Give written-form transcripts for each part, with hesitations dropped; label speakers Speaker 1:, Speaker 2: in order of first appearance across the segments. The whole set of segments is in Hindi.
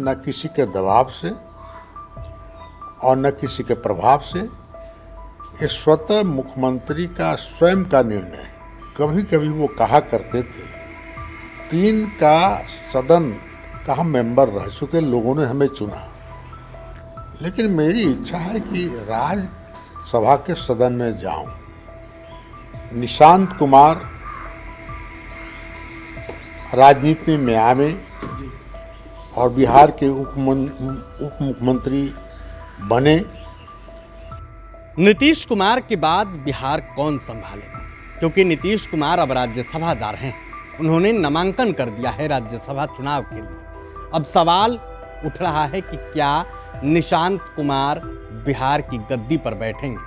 Speaker 1: न किसी के दबाव से और न किसी के प्रभाव से। ये स्वतः मुख्यमंत्री का स्वयं का निर्णय है। कभी कभी वो कहा करते थे, 3 का सदन का हम मेंबर रह चुके, लोगों ने हमें चुना, लेकिन मेरी इच्छा है कि राज्यसभा के सदन में जाऊं। निशांत कुमार राजनीति में आवे और बिहार के उप मुख्यमंत्री बने।
Speaker 2: नीतीश कुमार के बाद बिहार कौन संभालेगा? क्योंकि नीतीश कुमार अब राज्यसभा जा रहे हैं। उन्होंने नामांकन कर दिया है राज्यसभा चुनाव के लिए। अब सवाल उठ रहा है कि क्या निशांत कुमार बिहार की गद्दी पर बैठेंगे,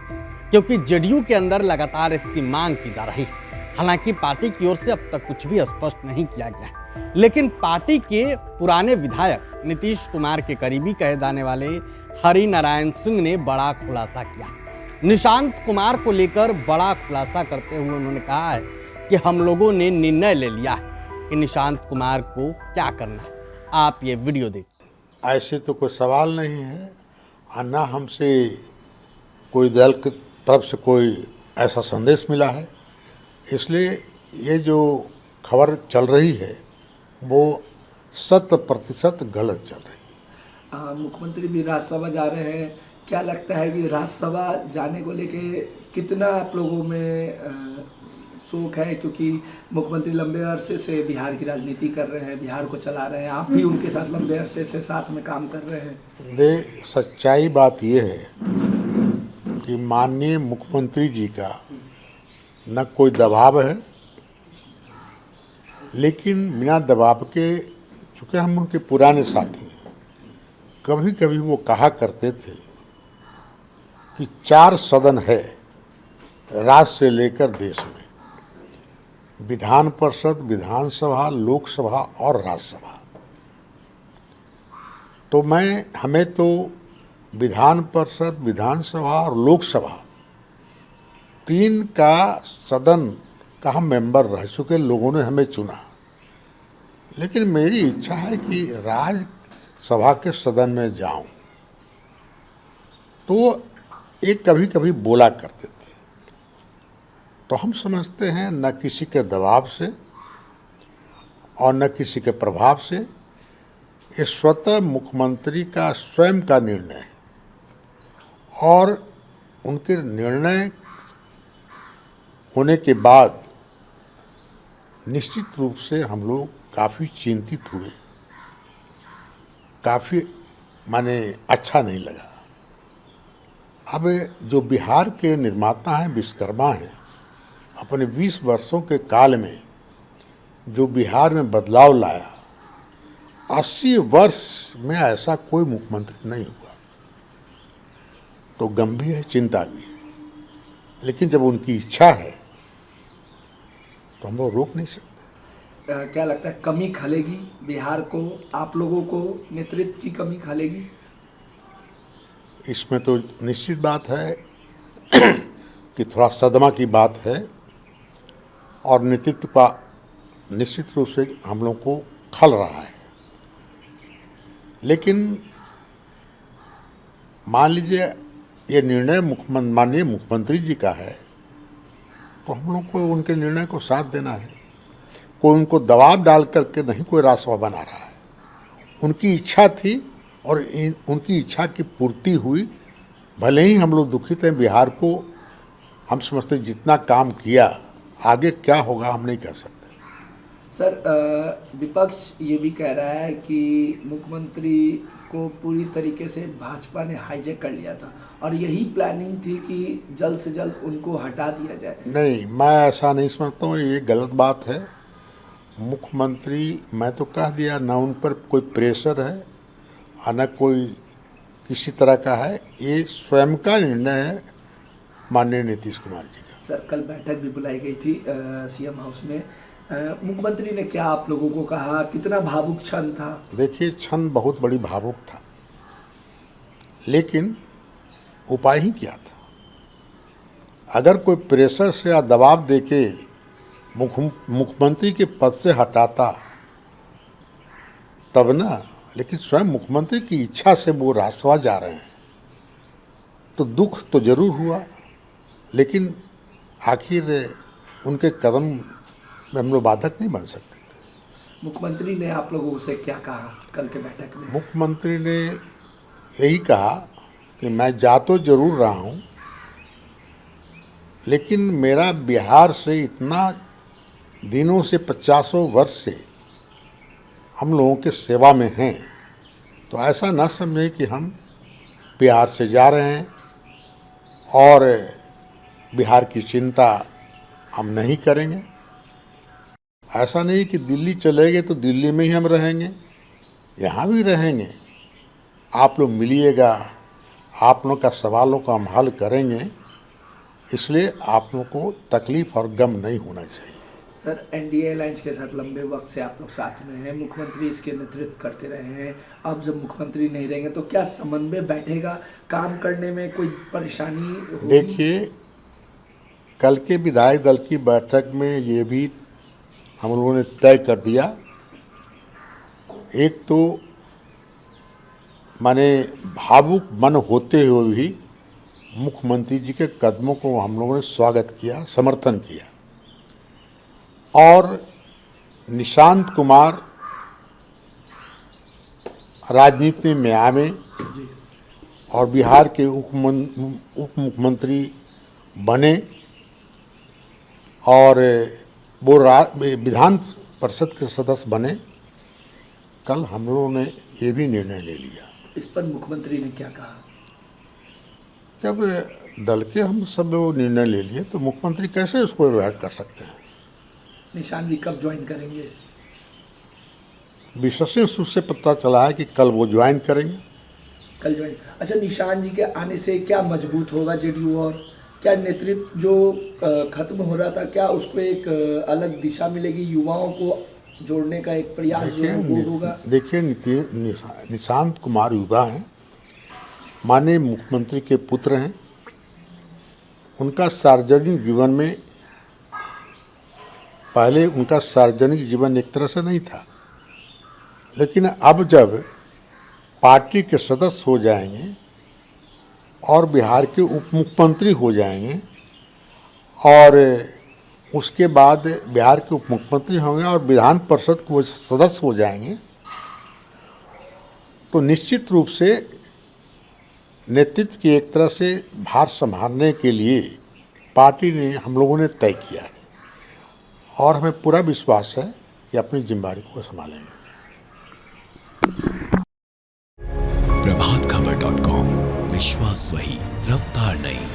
Speaker 2: क्योंकि जेडीयू के अंदर लगातार इसकी मांग की जा रही है। हालांकि पार्टी की ओर से अब तक कुछ भी स्पष्ट नहीं किया गया है, लेकिन पार्टी के पुराने विधायक नीतीश कुमार के करीबी कहे जाने वाले हरि नारायण सिंह ने बड़ा खुलासा किया। निशांत कुमार को लेकर बड़ा खुलासा करते हुए उन्होंने कहा है कि हम लोगों ने निर्णय ले लिया है कि निशांत कुमार को क्या करना है। आप ये वीडियो देखिए।
Speaker 1: ऐसे तो कोई सवाल नहीं है और ना हमसे कोई दल की तरफ से कोई ऐसा संदेश मिला है। इसलिए ये जो खबर चल रही है वो 100% गलत चल रही है।
Speaker 3: मुख्यमंत्री भी राज्यसभा जा रहे हैं, क्या लगता है कि राज्यसभा जाने को लेके कितना आप लोगों में शौक है? क्योंकि मुख्यमंत्री लंबे अरसे से बिहार की राजनीति कर रहे हैं, बिहार को चला रहे हैं, आप भी उनके साथ लंबे अरसे से साथ में काम कर रहे हैं।
Speaker 1: सच्चाई बात ये है कि माननीय मुख्यमंत्री जी का न कोई दबाव है, लेकिन बिना दबाव के, चूँकि हम उनके पुराने साथी हैं, कभी कभी वो कहा करते थे कि 4 सदन है राज्य से लेकर देश में, विधान परिषद, विधानसभा, लोकसभा और राज्यसभा। तो हमें तो विधान परिषद, विधानसभा और लोकसभा 3 का सदन का हम मेंबर रह चुके, लोगों ने हमें चुना, लेकिन मेरी इच्छा है कि राज्यसभा के सदन में जाऊं। तो एक कभी कभी बोला करते थे, तो हम समझते हैं न किसी के दबाव से और न किसी के प्रभाव से। ये स्वतः मुख्यमंत्री का स्वयं का निर्णय है और उनके निर्णय होने के बाद निश्चित रूप से हम लोग काफ़ी चिंतित हुए, काफ़ी अच्छा नहीं लगा। अब जो बिहार के निर्माता हैं, विश्वकर्मा हैं, अपने 20 वर्षों के काल में जो बिहार में बदलाव लाया, 80 वर्ष में ऐसा कोई मुख्यमंत्री नहीं हुआ। तो गंभीर है, चिंता भी है, लेकिन जब उनकी इच्छा है तो हम लोग रोक नहीं सकते।
Speaker 3: क्या लगता है कमी खलेगी बिहार को, आप लोगों को नेतृत्व की कमी खलेगी?
Speaker 1: इसमें तो निश्चित बात है कि थोड़ा सदमा की बात है और नेतृत्व का निश्चित रूप से हम लोग को खल रहा है। लेकिन मान लीजिए ये निर्णय माननीय मुख्यमंत्री जी का है, तो हम लोग को उनके निर्णय को साथ देना है। कोई उनको दबाव डाल करके नहीं कोई राज्यसभा बना रहा है। उनकी इच्छा थी और उनकी इच्छा की पूर्ति हुई। भले ही हम लोग दुखित हैं, बिहार को हम समझते जितना काम किया, आगे क्या होगा हम नहीं कह सकते।
Speaker 3: सर, विपक्ष ये भी कह रहा है कि मुख्यमंत्री को पूरी तरीके से भाजपा ने हाईजैक कर लिया था और यही प्लानिंग थी कि जल्द से जल्द उनको हटा दिया जाए।
Speaker 1: नहीं, मैं ऐसा नहीं समझता हूँ, ये गलत बात है। मुख्यमंत्री, मैं तो कह दिया, ना उन पर कोई प्रेशर है और न कोई किसी तरह का है। ये स्वयं का निर्णय है माननीय नीतीश कुमार जी का।
Speaker 3: सर, कल बैठक भी बुलाई गई थी सीएम हाउस में। मुख्यमंत्री ने क्या आप लोगों को कहा? कितना भावुक क्षण था?
Speaker 1: देखिए, क्षण बहुत बड़ी भावुक था, लेकिन उपाय ही क्या था? अगर कोई प्रेशर से या दबाव देके मुख्यमंत्री के पद से हटाता तब ना, लेकिन स्वयं मुख्यमंत्री की इच्छा से वो राज्यसभा जा रहे हैं, तो दुख तो जरूर हुआ, लेकिन आखिर उनके कदम में हम लोग बाधक नहीं बन सकते थे।
Speaker 3: मुख्यमंत्री ने आप लोगों से क्या कहा कल के बैठक में?
Speaker 1: मुख्यमंत्री ने यही कहा कि मैं जा तो जरूर रहा हूँ, लेकिन मेरा बिहार से इतना दिनों से 50 वर्ष से हम लोगों के सेवा में हैं, तो ऐसा ना समझें कि हम बिहार से जा रहे हैं और बिहार की चिंता हम नहीं करेंगे। ऐसा नहीं कि दिल्ली चले गए तो दिल्ली में ही हम रहेंगे, यहाँ भी रहेंगे। आप लोग मिलिएगा, आप लोग का सवालों का हम हल करेंगे, इसलिए आप लोग को तकलीफ और गम नहीं होना चाहिए।
Speaker 3: सर, एनडीए अलायंस के साथ लंबे वक्त से आप लोग साथ में हैं, मुख्यमंत्री इसके नेतृत्व करते रहे हैं। अब जब मुख्यमंत्री नहीं रहेंगे तो क्या समन्वय बैठेगा, काम करने में कोई परेशानी होगी?
Speaker 1: देखिए, कल के विधायक दल की बैठक में ये भी हम लोगों ने तय कर दिया, एक तो माने भावुक मन होते हुए भी मुख्यमंत्री जी के कदमों को हम लोगों ने स्वागत किया, समर्थन किया। और निशांत कुमार राजनीति में आवे और बिहार के उप मुख्यमंत्री बने और वो विधान परिषद के सदस्य बने। कल हम लोगों ने ये भी निर्णय ले लिया।
Speaker 3: इस पर मुख्यमंत्री ने क्या कहा?
Speaker 1: जब दल के हम सब लोग निर्णय ले लिए तो मुख्यमंत्री कैसे उसको अवॉइड कर सकते हैं?
Speaker 3: निशांत जी कब ज्वाइन करेंगे?
Speaker 1: विश्वसनीय सूत्र से पता चला है कि कल वो ज्वाइन करेंगे।
Speaker 3: कल ज्वाइन। अच्छा, निशांत जी के आने से क्या मजबूत होगा जेडीयू, और क्या नेतृत्व जो खत्म हो रहा था, क्या उसको एक अलग दिशा मिलेगी, युवाओं को जोड़ने का एक प्रयास जो है वो होगा?
Speaker 1: देखिए, निशांत कुमार युवा हैं, माननीय मुख्यमंत्री के पुत्र हैं। उनका सार्वजनिक जीवन में पहले उनका सार्वजनिक जीवन एक तरह से नहीं था, लेकिन अब जब पार्टी के सदस्य हो जाएंगे और बिहार के उप मुख्यमंत्री हो जाएंगे और उसके बाद बिहार के उप मुख्यमंत्री होंगे और विधान परिषद के वो सदस्य हो जाएंगे, तो निश्चित रूप से नेतृत्व की एक तरह से भार संभालने के लिए पार्टी ने हम लोगों ने तय किया है और हमें पूरा विश्वास है कि अपनी जिम्मेदारी को संभालेंगे।
Speaker 4: प्रभातखबर.com, विश्वास वही, रफ्तार नहीं।